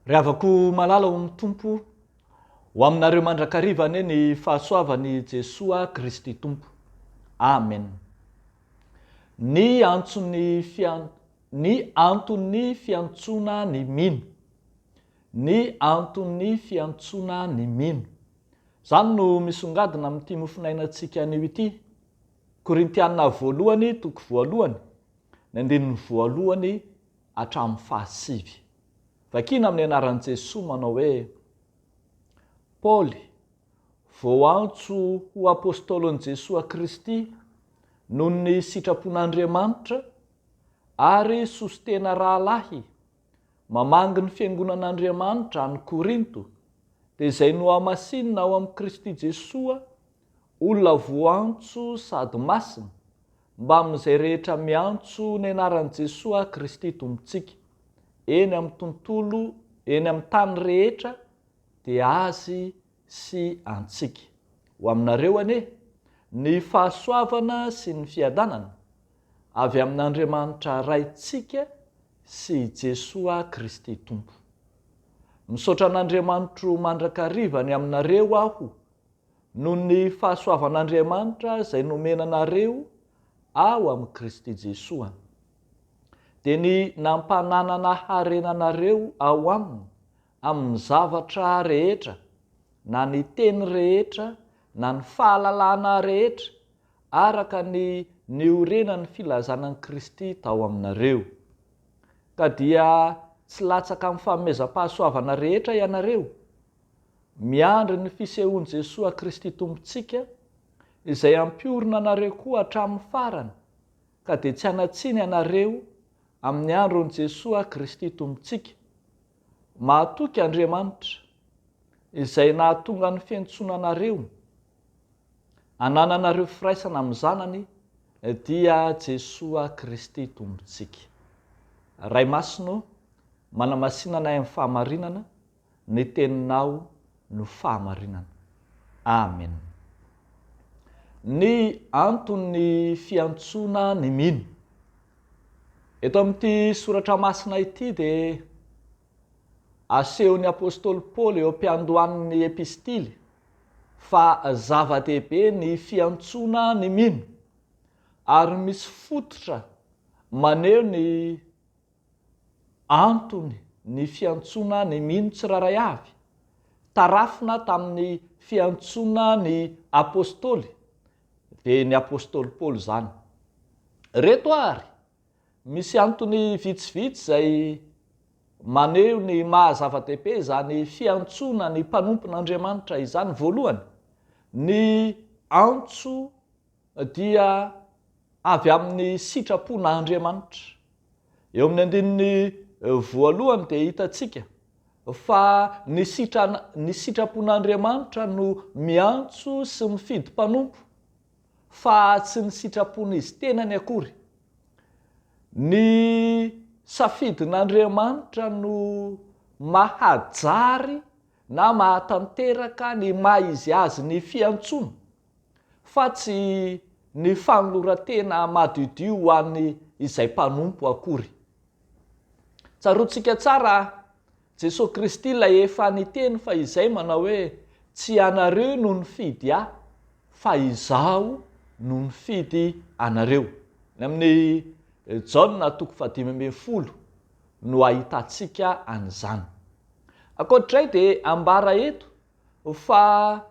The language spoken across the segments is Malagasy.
Ry havako malala ao amin'ny tompo ho aminareo mandrakarivana ny fahasoavany Jesoa Kristy Tompo. Amen. Ny anton'ny fiantsona ny mino. Ny anton'ny fiantsona ny mino. Zany no misongadina amin'ity mofinainantsika anio ity. Korintianina voalohany toko voalohany, ny andinin'ny voalohany hatramin'ny fahasivy. Vakina amin'ny anaran'i Jesoa manao hoe: Paoly, voantso ho apôstôlon'i Jesoa Kristy noho ny sitrapon'Andriamanitra ary sositena rahalahy mamangy ny fiangonan'Andriamanitra any Korinto, dia izay no hamasinina ao amin'ny Kristy Jesoa, olona voantso sady masina, mba amin'izay rehetra miantso ny anaran'i Jesoa Kristy Tompontsika, eny amin'ny tontolo, eny amin'ny tany rehetra, dia azy sy antsika. Ho aminareo anie, ny fahasoavana sy ny fiadanana avy amin'Andriamanitra raintsika sy Jesoa Kristy Tompo. Misaotra an'Andriamanitro mandrakarivany aminareo aho noho ny fahasoavan'Andriamanitra izay nomena anareo ao amin'ny Kristy Jesoa, dia ny nampananana harenanareo ao aminy amin'ny zavatra rehetra, na ny teny rehetra, na ny fahalalana rehetra, araka ny niorenan'ny filazanan'i Kristy tao aminareo. Ka dia tsy latsaka amin'ny fanomezam-pahasoavana rehetra ianareo, miandry ny fisehoan'i Jesoa Kristy Tompontsika, izay ampiorina anareo koa hatramin'ny farany, ka dia tsy hanatsiny ianareo amin'ny andron'i Jesoa Kristy Tompontsika. Mahatoky Andriamanitra izay nahatonga ny fiantsonanareo, hanananareo firaisana amin'ny zanany, dia Jesoa Kristy Tompontsika. Ray masino, manamasinanay amin'ny fahamarinana, ny teninao no fahamarinana. Amen. Ny anton'ny fiantsona ny mino. Eto amin'ity soratra masina ity dia asehon'ny apôstôly Paoly eo am-piandohan'ny epistily fa zava-dehibe ny fiantsona ny mino, ary misy fototra maneho ny antony ny fiantsona ny mino tsiraray avy, tarafina tamin'ny fiantsona ny apôstôly, dia ny apôstôly Paoly zany. Reto ary, misy antony vitsivitsy izay maneho ny mahazava-dehibe izany fiantsona ny mpanompon'Andriamanitra izany. Voalohany, ny antso dia avy amin'ny sitrapon'Andriamanitra. Eo amin'ny andinin'ny voalohany dia hitantsika fa ny sitrapon'Andriamanitra no miantso sy mifidy mpanompo, fa tsy ny sitrapon'izy tenany akory. Ny safidin'Andriamanitra no mahajary na mahatanteraka ny maha izy azy ny fiantsoana, fa tsy ny fanolorantena madiodio ho an'ny izay mpanompo akory. Tsaroantsika tsara, Jesosy Kristy ilay efa niteny fa izay manao hoe: tsy anareo no nifidy ahy, fa izaho no nifidy anareo. Ny amin'ny Jaona toko 5:10 no ahitantsika an'izany. Ankoatrizay dia ambara eto fa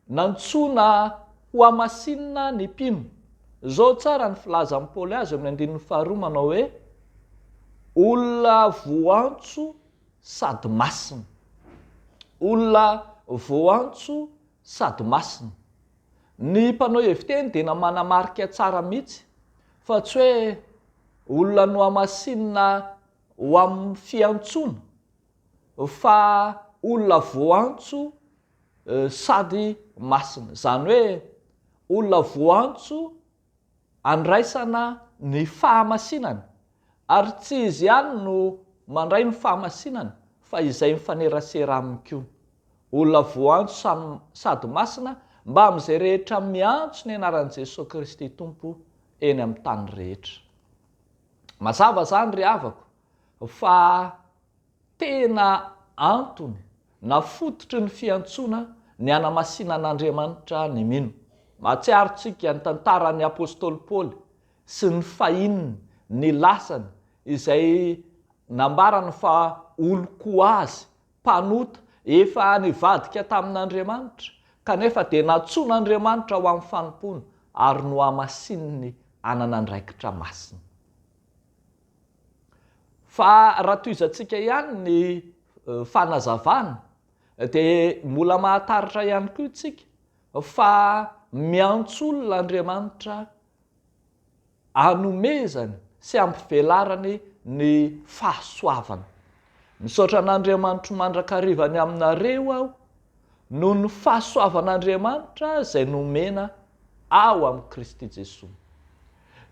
nantsona ho hamasinina ny mpino. Zao tsara ny filazan'i Paoly azy amin'ny andinin'ny 2 manao hoe: olona voantso sady masina. Olona voantso sady masina. Ny mpanao heviteny dia manamarika tsara mihitsy fa tsy hoe olona no hamasinina ho amin'ny fiantsona, fa olona voantso sady masina. Zany hoe olona voantso andraisana ny fahamasinana, ary tsy izy ihany no mandray ny fahamasinana, fa izay mifanerasera aminy koa. Olona voantso sady masina, mba amin'izay rehetra miantso ny anaran'i Jesoa Kristy Tompo eny amin'ny tany rehetra. Mazava zany ry havako fa tena antony na fototry ny fiantsona ny anamasinan'Andriamanitra ny mino. Mahatsiarontsika ny tantaran'ny apôstôly Paoly sy ny fahininy ny lasany izay nambarany fa olo koa azy mpanota efa nivadika tamin'Andriamanitra kanefa dia natsoan'Andriamanitra ho amin'ny fanompony ary no amasininy anana andraikitra masina. Fa raha toizantsika ihany ny fanazavana dia mbola mahataritra ihany koa tsika fa miantso olona Andriamanitra hanomezany sy ampivelarany ny fahasoavana. Misaotra an'Andriamanitra mandrakarivany aminareo aho noho ny fahasoavan'Andriamanitra izay nomena ao amin'ny Kristy Jesosy.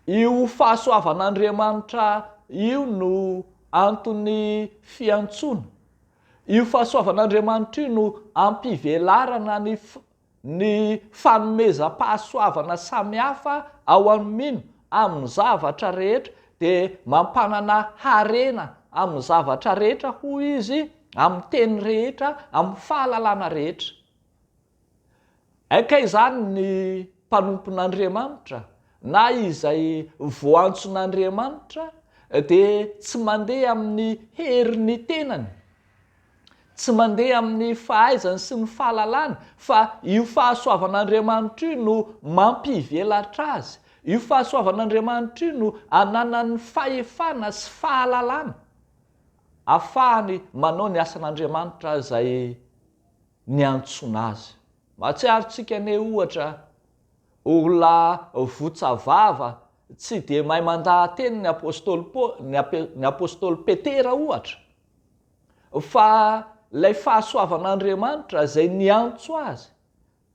Io fahasoavan'Andriamanitra io no antony fiantsoana. Io fahasoavan'Andriamanitra io no ampivelarana ny fanomezam-pahasoavana samihafa ao amin'ny amin'ny zavatra rehetra dia mampanana harena amin'ny zavatra rehetra hoy izy amin'ny teny rehetra, amin'ny fahalalana rehetra. Aika izany ny mpanompon'Andriamanitra na izay voantson'Andriamanitra dia tsy mandeha amin'ny heriny tenany, tsy mandeha amin'ny fahaizany sy ny fahalalany, fa io fahasoavan'Andriamanitra io no mampivelatra azy. Io fahasoavan'Andriamanitra io no ananany fahefana sy fahalalana ahafahany manao ny asan'Andriamanitra izay niantsona azy. Mahatsiarontsika ane ohatra olona votsavava tsy dia mahay mandahateny ny apôstôly Petera ohatra, fa ilay fahasoavan'Andriamanitra izay niantso azy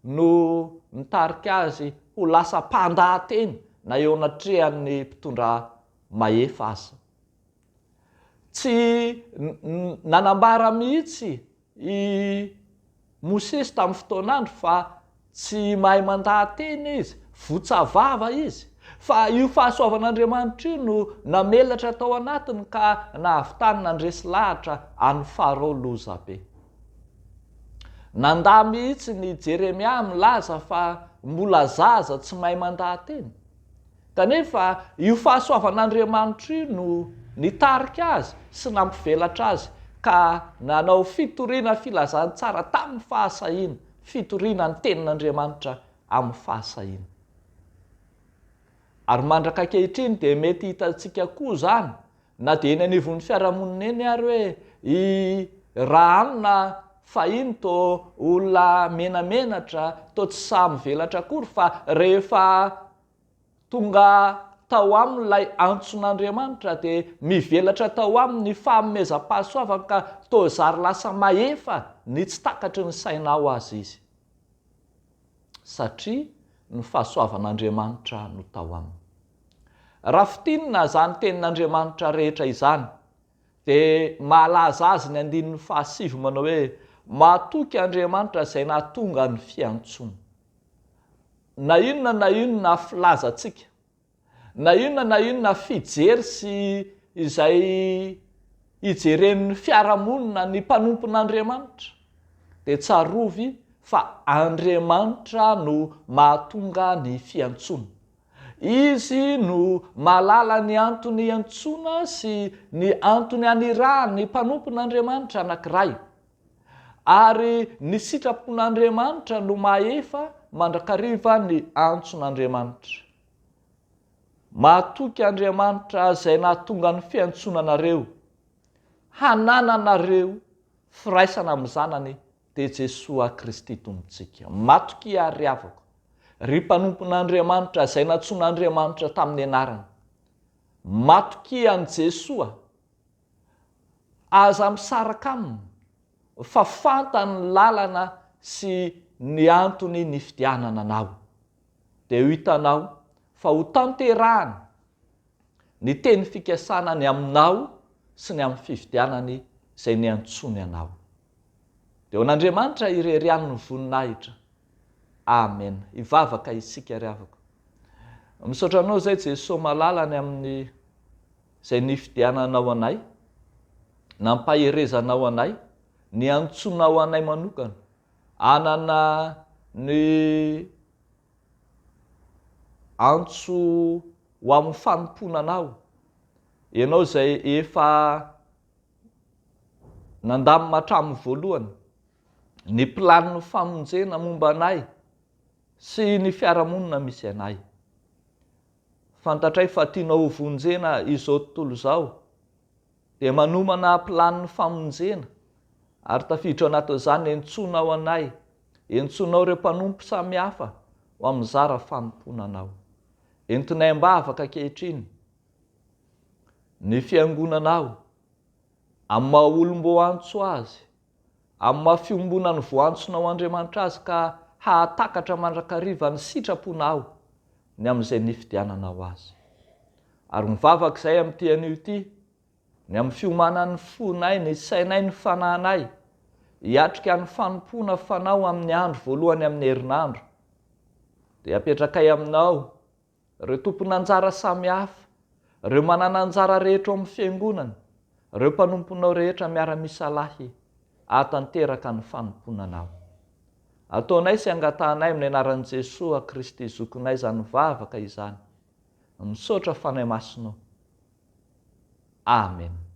no nitarika azy ho lasa mpandahateny na eo anatrehan'ny mpitondra mahefa azy. Tsy nanambara mihitsy i Mosesy tamin'ny fotoanandro fa tsy mahay mandahateny izy, votsavava izy, fa io fahasoavan'Andriamanitra io no namelatra tao anatiny ka nahavitany nandresy lahatra any Farao loza be. Nandà mihitsy ny Jeremia milaza fa mbola zaza tsy mahay mandahateny, kanefa io fahasoavan'Andriamanitra io no nitarika azy sy nampivelatra azy ka nanao fitoriana filazantsara tamin'ny fahasahiana, fitoriana ny tenin'Andriamanitra amin'ny fahasahiana. Ary mandraka ankehitriny dia mety hitantsika koa izany, na dia eny anivon'ny fiarahamonina eny ary hoe i raha anona fahiny toa olona menamenatra, toa tsy sahy mivelatra akory, fa rehefa tonga tao amin'ilay antson'Andriamanitra dia mivelatra tao amin'ny fanomezam-pahasoavana ka toa zary lasa mahefa ny tsy takatry ny sainao azy izy, satria ny fahasoavan'Andriamanitra no tao aminy. Raha fitinina izany tenin'Andriamanitra rehetra izany dia mahalaza azy ny 7 manao hoe mahatoky Andriamanitra izay nahatonga ny fiantsoana. Na inona filazantsika, na inona fijery sy izay hijeren'ny fiarahamonina ny mpanompon'Andriamanitra dia tsarovy fa Andriamanitra no mahatonga ny fiantsoana. Izy no mahalala ny antony iantsoana sy ny antony anirahany ny mpanompon'Andriamanitra anankiray, ary ny sitrapon'Andriamanitra no mahefa mandrakariva ny antson'Andriamanitra. Mahatoky Andriamanitra izay nahatonga ny fiantsonanareo, hanananareo firaisana amin'ny zanany dia Jesosy Kristy tompontsika. Matoky ary avako ry mpanompon'Andriamanitra izay natsoan'Andriamanitra tamin'ny anarany. Matoky an' Jesosy aza misaraka aminy fa fantany ny lalana sy ny antony ny fidianana anao. Dia ho hitanao fa ho tanterahany ny teny fikasanany aminao sy ny amin'ny fifidianany izay niantsony anao. Dia ho an'Andriamanitra ireriany ny voninahitra. Amen. Ivavaka isika ry havako. Misaotra anao izay Jesosy malalany amin'ny izay nifidiananao anay, nampaherezanao anay, ny antsona ho anay manokana, anana ny antso ho amin'ny fanomponanao, ianao zay efa nandamina hatramin'ny voalohany ny planiny famonjena momba anay sy ny fiarahamonina misy anay. Fantatray fa tianao ho vonjena izao tontolo izao dia manomana planiny famonjena ary tafiditra anatin'izany entsona ho anay, entsonao ireo mpanompo samihafa ho amin'ny zara fanomponanao. Entinay ambavaka ankehitriny ny fiangonanao amin'ny maha olom-bo antso azy, amin'ny maha fiombonany voantsonao Andriamanitra azy ka hahatakatra mandrakariva ny sitraponao ny amin'izay nifidiananao azy. Ary mivavaka izay amin'ity anio ity, ny amin'ny fiomanan'ny fonay, ny sainay, ny fanahinay, hiatrika ny fanompona fanao amin'ny andro voalohany amin'ny herinandro, dia apetrakay aminao ireo tompon'anjara samihafa, ireo manana anjara rehetra ao amin'ny fiangonana, ireo mpanomponao rehetra miara-misalahy hatanteraka ny fanomponanao. Ataonay sy angatanay amin'ny anaran'i Jesosy Kristy zokinay izany mivavaka izany, misaotra fanahy masinao. Amen.